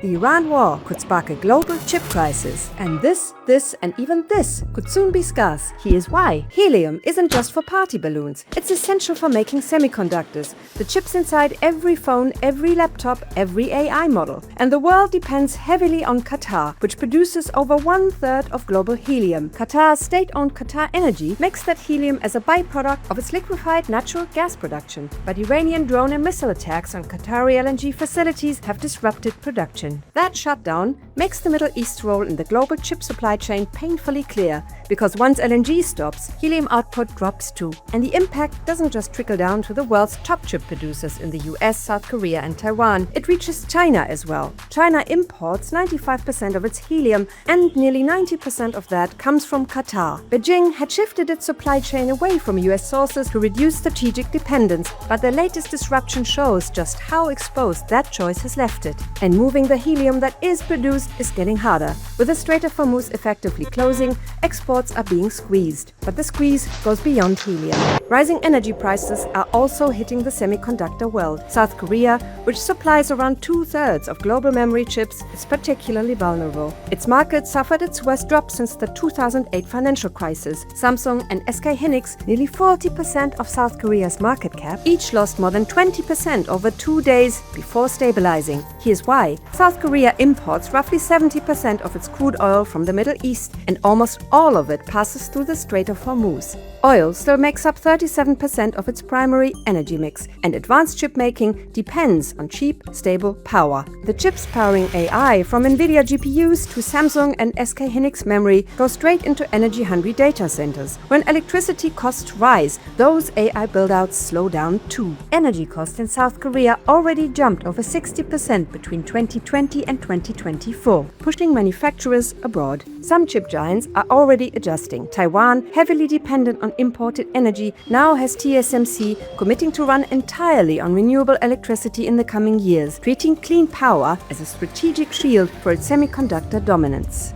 The Iran war could spark a global chip crisis, and this, and even this could soon be scarce. Here's why. Helium isn't just for party balloons. It's essential for making semiconductors, the chips inside every phone, every laptop, every AI model. And the world depends heavily on Qatar, which produces over 1/3 of global helium. Qatar's state-owned Qatar Energy makes that helium as a byproduct of its liquefied natural gas production. But Iranian drone and missile attacks on Qatari LNG facilities have disrupted production. That shutdown makes the Middle East's role in the global chip supply chain painfully clear, because once LNG stops, helium output drops too. And the impact doesn't just trickle down to the world's top chip producers in the US, South Korea and Taiwan. It reaches China as well. China imports 95% of its helium, and nearly 90% of that comes from Qatar. Beijing had shifted its supply chain away from US sources to reduce strategic dependence, but the latest disruption shows just how exposed that choice has left it. And moving the helium that is produced is getting harder. With the Strait of Hormuz effectively closing, exports are being squeezed. But the squeeze goes beyond helium. Rising energy prices are also hitting the semiconductor world. South Korea, which supplies around 2/3 of global memory chips, is particularly vulnerable. Its market suffered its worst drop since the 2008 financial crisis. Samsung and SK Hynix, nearly 40% of South Korea's market cap, each lost more than 20% over 2 days before stabilizing. Here's why. South Korea imports roughly 70% of its crude oil from the Middle East, and almost all of it passes through the Strait of Hormuz. Oil still makes up 37% of its primary energy mix, and advanced chip making depends on cheap, stable power. The chips powering AI, from NVIDIA GPUs to Samsung and SK Hynix memory, go straight into energy-hungry data centers. When electricity costs rise, those AI buildouts slow down too. Energy costs in South Korea already jumped over 60% between 2020 and 2024, pushing manufacturers abroad. Some chip giants are already adjusting. Taiwan, heavily dependent on imported energy, now has TSMC committing to run entirely on renewable electricity in the coming years, treating clean power as a strategic shield for its semiconductor dominance.